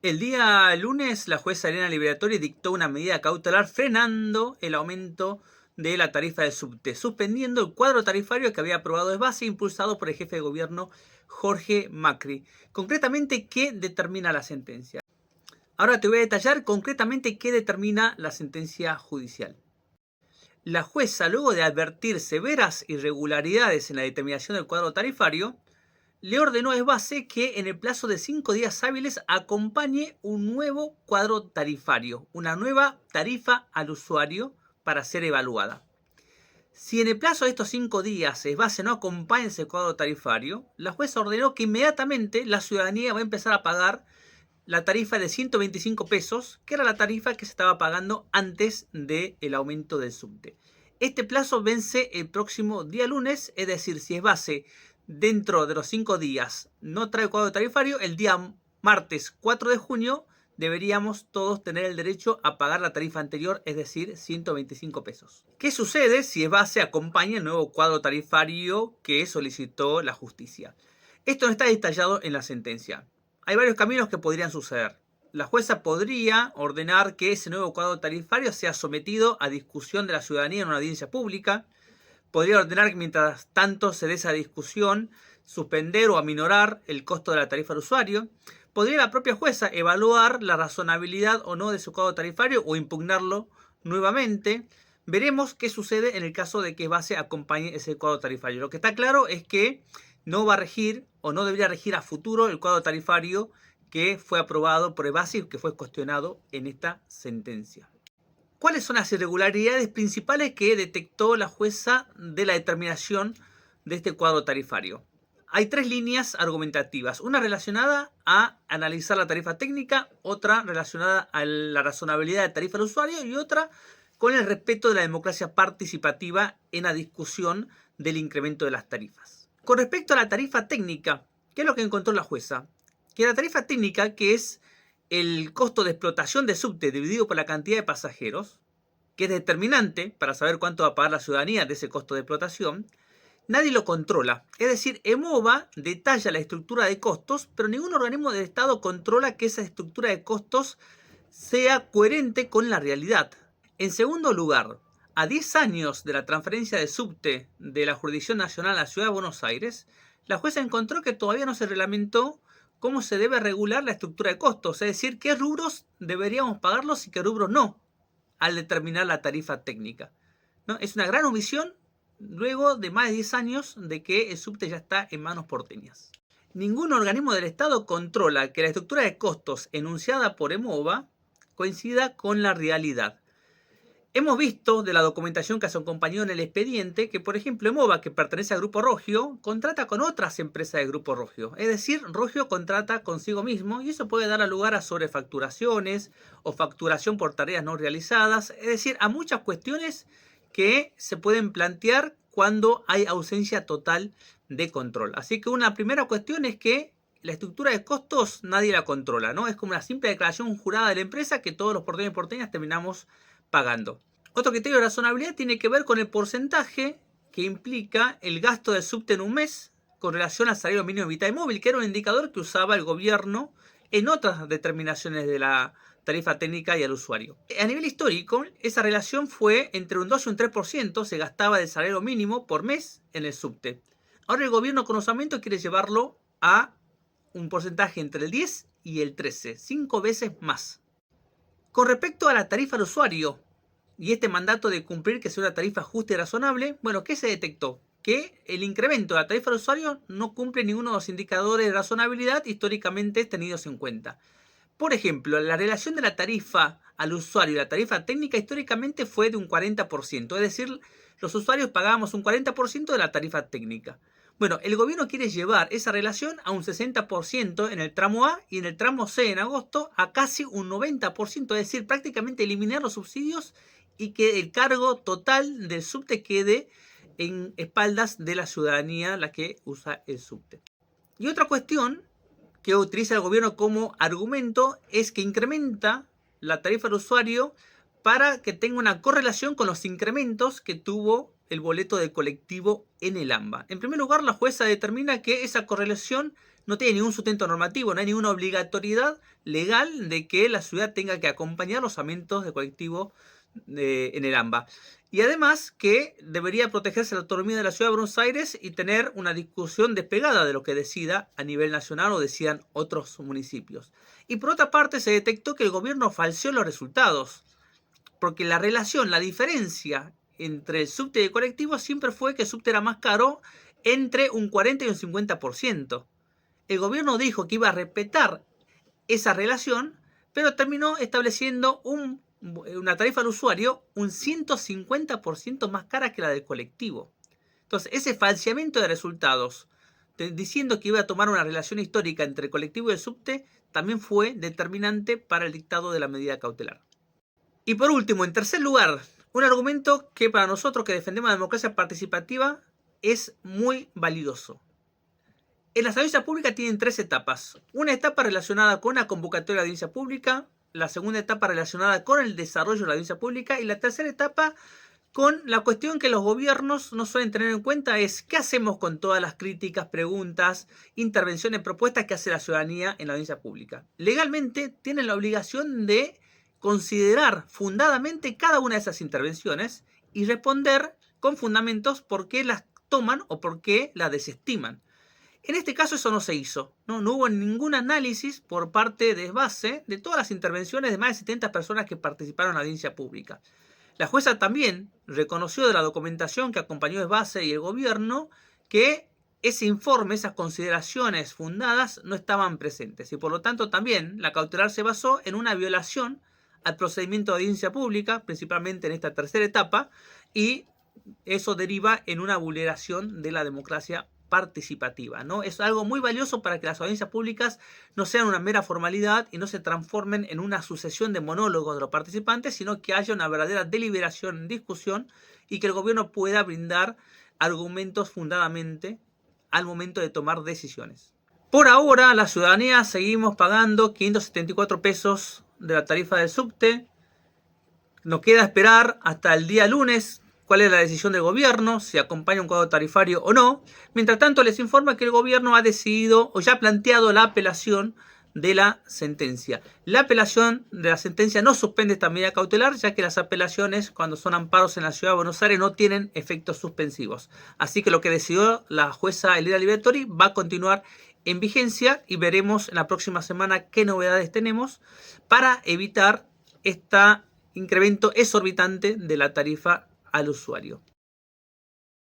El día lunes, la jueza Elena Liberatori dictó una medida cautelar frenando el aumento de la tarifa del subte, suspendiendo el cuadro tarifario que había aprobado de base impulsado por el jefe de gobierno Jorge Macri. Concretamente, ¿qué determina la sentencia? Ahora te voy a detallar concretamente qué determina la sentencia judicial. La jueza, luego de advertir severas irregularidades en la determinación del cuadro tarifario, le ordenó a base que en el plazo de 5 días hábiles acompañe un nuevo cuadro tarifario, una nueva tarifa al usuario para ser evaluada. Si en el plazo de estos 5 días base no acompaña ese cuadro tarifario, la jueza ordenó que inmediatamente la ciudadanía va a empezar a pagar la tarifa de 125 pesos, que era la tarifa que se estaba pagando antes del aumento del subte. Este plazo vence el próximo día lunes, es decir, si es base dentro de los 5 días no trae cuadro tarifario, el día martes 4 de junio deberíamos todos tener el derecho a pagar la tarifa anterior, es decir, 125 pesos. ¿Qué sucede si es base acompaña el nuevo cuadro tarifario que solicitó la justicia? Esto no está detallado en la sentencia. Hay varios caminos que podrían suceder. La jueza podría ordenar que ese nuevo cuadro tarifario sea sometido a discusión de la ciudadanía en una audiencia pública. Podría ordenar que mientras tanto se dé esa discusión, suspender o aminorar el costo de la tarifa al usuario. Podría la propia jueza evaluar la razonabilidad o no de su cuadro tarifario o impugnarlo nuevamente. Veremos qué sucede en el caso de que base acompañe ese cuadro tarifario. Lo que está claro es que no va a regir o no debería regir a futuro el cuadro tarifario que fue aprobado por el base y que fue cuestionado en esta sentencia. ¿Cuáles son las irregularidades principales que detectó la jueza de la determinación de este cuadro tarifario? Hay 3 líneas argumentativas, una relacionada a analizar la tarifa técnica, otra relacionada a la razonabilidad de tarifa del usuario y otra con el respeto de la democracia participativa en la discusión del incremento de las tarifas. Con respecto a la tarifa técnica, ¿qué es lo que encontró la jueza? Que la tarifa técnica, que es el costo de explotación de subte dividido por la cantidad de pasajeros, que es determinante para saber cuánto va a pagar la ciudadanía de ese costo de explotación, nadie lo controla. Es decir, EMOVA detalla la estructura de costos, pero ningún organismo del Estado controla que esa estructura de costos sea coherente con la realidad. En segundo lugar, a 10 años de la transferencia de subte de la jurisdicción nacional a la Ciudad de Buenos Aires, la jueza encontró que todavía no se reglamentó cómo se debe regular la estructura de costos, es decir, qué rubros deberíamos pagarlos y qué rubros no, al determinar la tarifa técnica, ¿no? Es una gran omisión luego de más de 10 años de que el subte ya está en manos porteñas. Ningún organismo del Estado controla que la estructura de costos enunciada por EMOVA coincida con la realidad. Hemos visto de la documentación que se acompañó en el expediente que, por ejemplo, EMOVA, que pertenece al Grupo Rogio, contrata con otras empresas del Grupo Rogio. Es decir, Rogio contrata consigo mismo y eso puede dar lugar a sobrefacturaciones o facturación por tareas no realizadas. Es decir, a muchas cuestiones que se pueden plantear cuando hay ausencia total de control. Así que una primera cuestión es que la estructura de costos nadie la controla, ¿no? Es como una simple declaración jurada de la empresa que todos los porteños y porteñas terminamos pagando. Otro criterio de razonabilidad tiene que ver con el porcentaje que implica el gasto del subte en un mes con relación al salario mínimo vital móvil, que era un indicador que usaba el gobierno en otras determinaciones de la tarifa técnica y al usuario. A nivel histórico, esa relación fue entre un 2 y un 3% se gastaba del salario mínimo por mes en el subte. Ahora el gobierno con conocimiento quiere llevarlo a un porcentaje entre el 10 y el 13, 5 veces más. Con respecto a la tarifa al usuario y este mandato de cumplir que sea una tarifa justa y razonable, bueno, ¿qué se detectó? Que el incremento de la tarifa al usuario no cumple ninguno de los indicadores de razonabilidad históricamente tenidos en cuenta. Por ejemplo, la relación de la tarifa al usuario y la tarifa técnica históricamente fue de un 40%, es decir, los usuarios pagábamos un 40% de la tarifa técnica. Bueno, el gobierno quiere llevar esa relación a un 60% en el tramo A y en el tramo C en agosto a casi un 90%, es decir, prácticamente eliminar los subsidios y que el cargo total del subte quede en espaldas de la ciudadanía la que usa el subte. Y otra cuestión que utiliza el gobierno como argumento es que incrementa la tarifa al usuario para que tenga una correlación con los incrementos que tuvo el boleto de colectivo en el AMBA. En primer lugar, la jueza determina que esa correlación no tiene ningún sustento normativo, no hay ninguna obligatoriedad legal de que la ciudad tenga que acompañar los aumentos de colectivo en el AMBA. Y además que debería protegerse la autonomía de la ciudad de Buenos Aires y tener una discusión despegada de lo que decida a nivel nacional o decidan otros municipios. Y por otra parte se detectó que el gobierno falseó los resultados, porque la relación, la diferencia entre el subte y el colectivo siempre fue que el subte era más caro entre un 40 y un 50%. El gobierno dijo que iba a respetar esa relación, pero terminó estableciendo una tarifa al usuario un 150% más cara que la del colectivo. Entonces, ese falseamiento de resultados, diciendo que iba a tomar una relación histórica entre el colectivo y el subte, también fue determinante para el dictado de la medida cautelar. Y por último, en tercer lugar, un argumento que para nosotros que defendemos la democracia participativa es muy validoso. En las audiencias públicas tienen tres etapas. Una etapa relacionada con la convocatoria de audiencia pública, la segunda etapa relacionada con el desarrollo de la audiencia pública y la tercera etapa con la cuestión que los gobiernos no suelen tener en cuenta es qué hacemos con todas las críticas, preguntas, intervenciones, propuestas que hace la ciudadanía en la audiencia pública. Legalmente tienen la obligación de considerar fundadamente cada una de esas intervenciones y responder con fundamentos por qué las toman o por qué las desestiman. En este caso eso no se hizo, no hubo ningún análisis por parte de SBASE de todas las intervenciones de más de 70 personas que participaron en la audiencia pública. La jueza también reconoció de la documentación que acompañó a SBASE y el gobierno que ese informe, esas consideraciones fundadas no estaban presentes y por lo tanto también la cautelar se basó en una violación al procedimiento de audiencia pública, principalmente en esta tercera etapa, y eso deriva en una vulneración de la democracia participativa, ¿no? Es algo muy valioso para que las audiencias públicas no sean una mera formalidad y no se transformen en una sucesión de monólogos de los participantes, sino que haya una verdadera deliberación, discusión y que el gobierno pueda brindar argumentos fundadamente al momento de tomar decisiones. Por ahora, la ciudadanía seguimos pagando 574 pesos de la tarifa del subte. Nos queda esperar hasta el día lunes cuál es la decisión del gobierno, si acompaña un cuadro tarifario o no. Mientras tanto, les informa que el gobierno ha decidido o ya ha planteado la apelación de la sentencia. La apelación de la sentencia no suspende esta medida cautelar, ya que las apelaciones, cuando son amparos en la Ciudad de Buenos Aires, no tienen efectos suspensivos. Así que lo que decidió la jueza Elena Liberatori va a continuar en vigencia y veremos en la próxima semana qué novedades tenemos para evitar este incremento exorbitante de la tarifa al usuario.